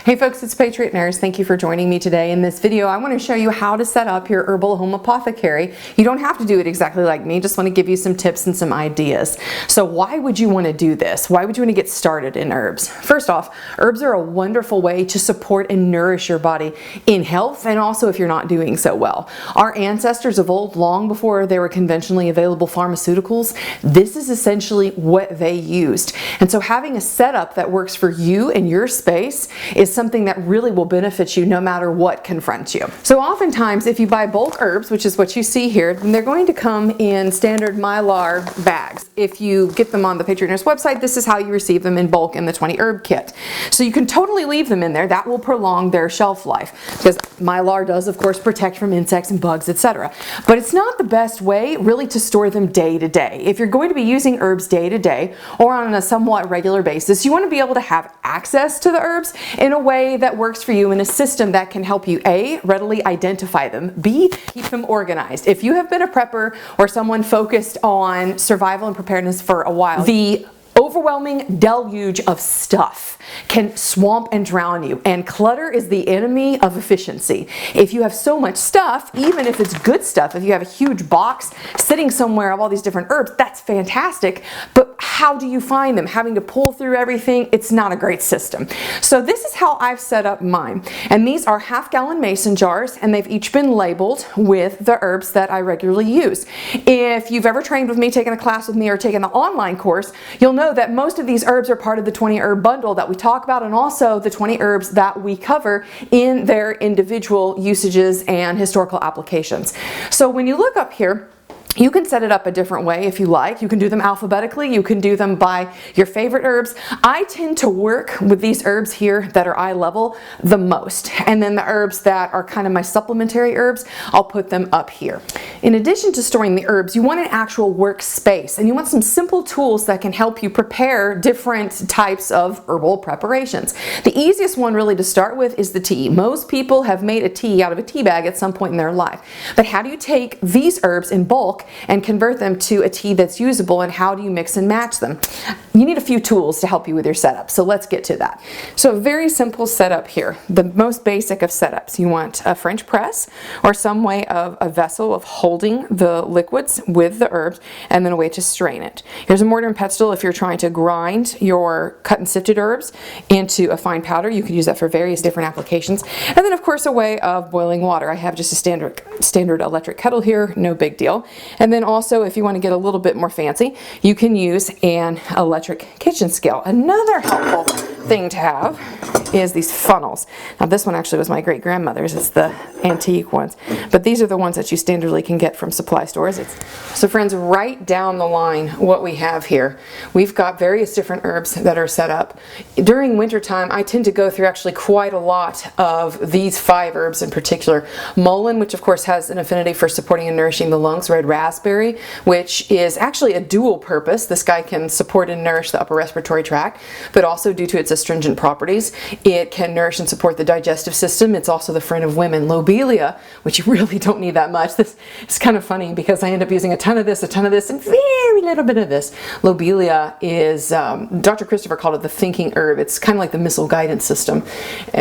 Hey folks, it's Patriot Nurse. Thank you for joining me today. In this video, I want to show you how to set up your herbal home apothecary. You don't have to do it exactly like me, just want to give you some tips and some ideas. So why would you want to do this? Why would you want to get started in herbs? First off, herbs are a wonderful way to support and nourish your body in health, and also if you're not doing so well. Our ancestors of old, long before there were conventionally available pharmaceuticals, this is essentially what they used. And so having a setup that works for you and your space is something that really will benefit you no matter what confronts you. So oftentimes if you buy bulk herbs, which is what you see here, then they're going to come in standard Mylar bags. If you get them on the Patriot Nurse website, this is how you receive them in bulk in the 20 herb kit. So you can totally leave them in there. That will prolong their shelf life because Mylar does of course protect from insects and bugs, etc. But it's not the best way really to store them day to day. If you're going to be using herbs day to day or on a somewhat regular basis, you want to be able to have access to the herbs in a way that works for you, in a system that can help you A, readily identify them, B, keep them organized. If you have been a prepper or someone focused on survival and preparedness for a while, the overwhelming deluge of stuff can swamp and drown you, and clutter is the enemy of efficiency. If you have so much stuff, even if it's good stuff, if you have a huge box sitting somewhere of all these different herbs, that's fantastic, but how do you find them? Having to pull through everything, it's not a great system. So this is how I've set up mine, and these are half-gallon mason jars, and they've each been labeled with the herbs that I regularly use. If you've ever trained with me, taken a class with me, or taken the online course, you'll know that most of these herbs are part of the 20 herb bundle that we talk about, and also the 20 herbs that we cover in their individual usages and historical applications. So when you look up here, you can set it up a different way if you like. You can do them alphabetically, you can do them by your favorite herbs. I tend to work with these herbs here that are eye level the most, and then the herbs that are kind of my supplementary herbs, I'll put them up here. In addition to storing the herbs, you want an actual workspace, and you want some simple tools that can help you prepare different types of herbal preparations. The easiest one really to start with is the tea. Most people have made a tea out of a tea bag at some point in their life, but how do you take these herbs in bulk and convert them to a tea that's usable, and how do you mix and match them? You need a few tools to help you with your setup, so let's get to that. So a very simple setup here, the most basic of setups. You want a French press or some way of a vessel of holding the liquids with the herbs, and then a way to strain it. Here's a mortar and pestle if you're trying to grind your cut and sifted herbs into a fine powder. You can use that for various different applications. And then of course a way of boiling water. I have just a standard electric kettle here, no big deal. And then also, if you want to get a little bit more fancy, you can use an electric kitchen scale. Another helpful thing to have is these funnels. Now this one actually was my great-grandmother's. It's the antique ones. But these are the ones that you standardly can get from supply stores. So friends, right down the line, what we have here, we've got various different herbs that are set up. During wintertime, I tend to go through actually quite a lot of these 5 herbs in particular. Mullein, which of course has an affinity for supporting and nourishing the lungs. Red raspberry, which is actually a dual purpose. This guy can support and nourish the upper respiratory tract, but also due to its astringent properties, it can nourish and support the digestive system. It's also the friend of women. Lobelia, which you really don't need that much. This is kind of funny because I end up using a ton of this, and very little bit of this. Lobelia is, Dr. Christopher called it the thinking herb. It's kind of like the missile guidance system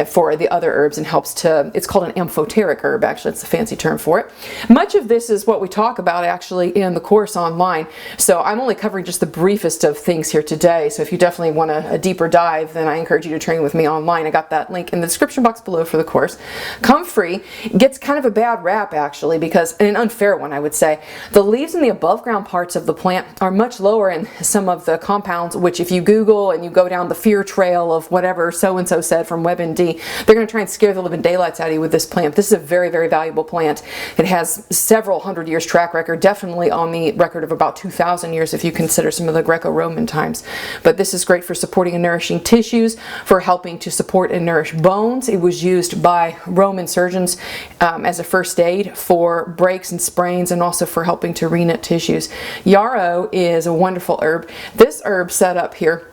for the other herbs, and helps to, it's called an amphoteric herb actually, it's a fancy term for it. Much of this is what we talk about actually in the course online, so I'm only covering just the briefest of things here today. So if you definitely want a deeper dive, then I encourage you to train with me online. I got that link in the description box below for the course. Comfrey gets kind of a bad rap actually, because, and an unfair one I would say. The leaves in the above ground parts of the plant are much lower in some of the compounds, which if you Google and you go down the fear trail of whatever so-and-so said from WebMD, they're going to try and scare the living daylights out of you with this plant. This is a very, very valuable plant. It has several hundred years track record, definitely on the record of about 2,000 years if you consider some of the Greco-Roman times. But this is great for supporting and nourishing tissues, for helping to support and nourish bones. It was used by Roman surgeons as a first aid for breaks and sprains, and also for helping to reknit tissues. Yarrow is a wonderful herb. This herb set up here,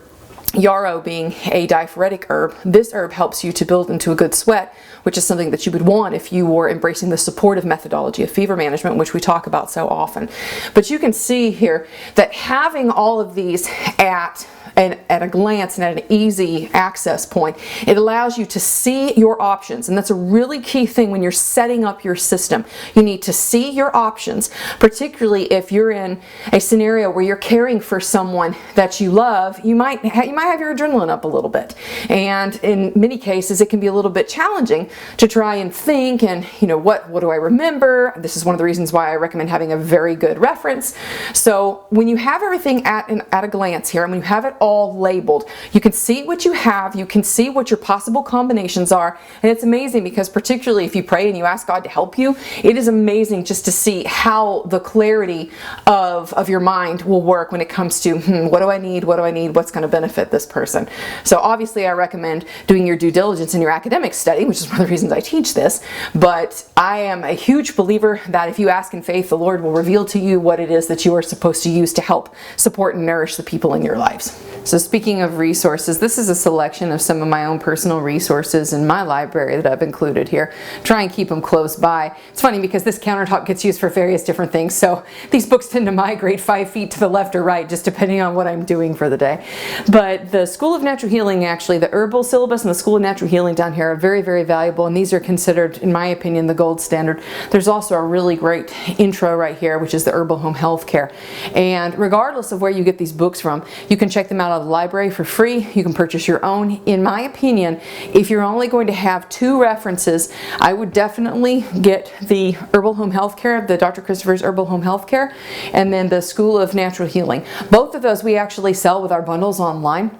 yarrow being a diaphoretic herb, this herb helps you to build into a good sweat, which is something that you would want if you were embracing the supportive methodology of fever management, which we talk about so often. But you can see here that having all of these at at a glance and at an easy access point. It allows you to see your options, and that's a really key thing when you're setting up your system. You need to see your options, particularly if you're in a scenario where you're caring for someone that you love. You might have your adrenaline up a little bit, and in many cases it can be a little bit challenging to try and think and, you know, what do I remember? This is one of the reasons why I recommend having a very good reference. So when you have everything at a glance here, and when you have it all labeled, you can see what you have, you can see what your possible combinations are, and it's amazing because particularly if you pray and you ask God to help you, it is amazing just to see how the clarity of your mind will work when it comes to what do I need, what's going to benefit this person. So obviously I recommend doing your due diligence in your academic study, which is one of the reasons I teach this, but I am a huge believer that if you ask in faith, the Lord will reveal to you what it is that you are supposed to use to help support and nourish the people in your lives. So speaking of resources, this is a selection of some of my own personal resources in my library that I've included here. Try and keep them close by. It's funny because this countertop gets used for various different things, so these books tend to migrate 5 feet to the left or right just depending on what I'm doing for the day. But the School of Natural Healing, actually, the Herbal syllabus and the School of Natural Healing down here are very, very valuable, and these are considered, in my opinion, the gold standard. There's also a really great intro right here, which is the Herbal Home Health Care. And regardless of where you get these books from, you can check them out of the library for free. You can purchase your own. In my opinion, if you're only going to have 2 references, I would definitely get the Herbal Home Health Care, the Dr. Christopher's Herbal Home Health Care, and then the School of Natural Healing. Both of those we actually sell with our bundles online.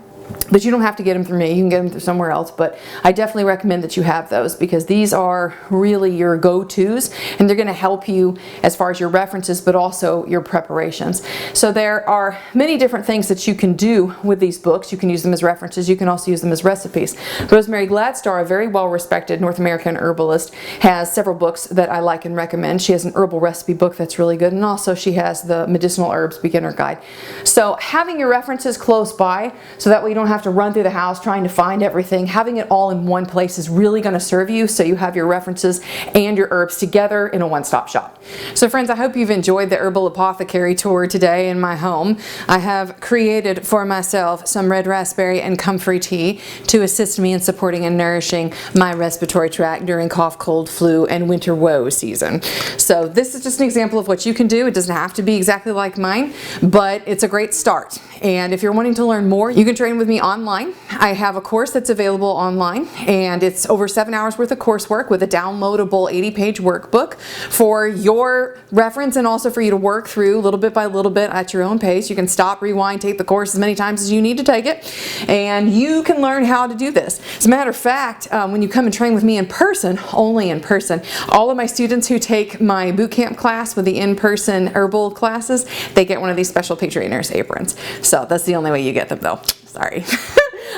But you don't have to get them through me, you can get them through somewhere else. But I definitely recommend that you have those because these are really your go-tos, and they're going to help you as far as your references but also your preparations. So there are many different things that you can do with these books. You can use them as references, you can also use them as recipes. Rosemary Gladstar, a very well-respected North American herbalist, has several books that I like and recommend. She has an herbal recipe book that's really good, and also she has the Medicinal Herbs Beginner Guide. So having your references close by so that way you don't have to run through the house trying to find everything. Having it all in one place is really going to serve you, so you have your references and your herbs together in a one-stop shop. So friends, I hope you've enjoyed the Herbal Apothecary tour today in my home. I have created for myself some red raspberry and comfrey tea to assist me in supporting and nourishing my respiratory tract during cough, cold, flu, and winter woe season. So this is just an example of what you can do. It doesn't have to be exactly like mine, but it's a great start. And if you're wanting to learn more, you can train with me online. I have a course that's available online, and it's over 7 hours worth of coursework with a downloadable 80-page workbook for your reference and also for you to work through little bit by little bit at your own pace. You can stop, rewind, take the course as many times as you need to take it, and you can learn how to do this. As a matter of fact, when you come and train with me in person, only in person, all of my students who take my boot camp class with the in-person herbal classes, they get one of these special Patriot Nurse aprons. So that's the only way you get them though. Sorry.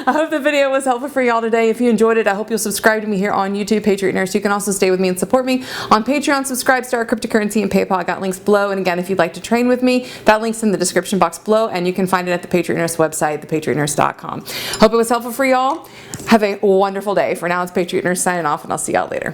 I hope the video was helpful for y'all today. If you enjoyed it, I hope you'll subscribe to me here on YouTube, Patriot Nurse. You can also stay with me and support me on Patreon, Subscribestar, Cryptocurrency, and PayPal. I got links below. And again, if you'd like to train with me, that link's in the description box below, and you can find it at the Patriot Nurse website, thepatriotnurse.com. Hope it was helpful for y'all. Have a wonderful day. For now, it's Patriot Nurse signing off, and I'll see y'all later.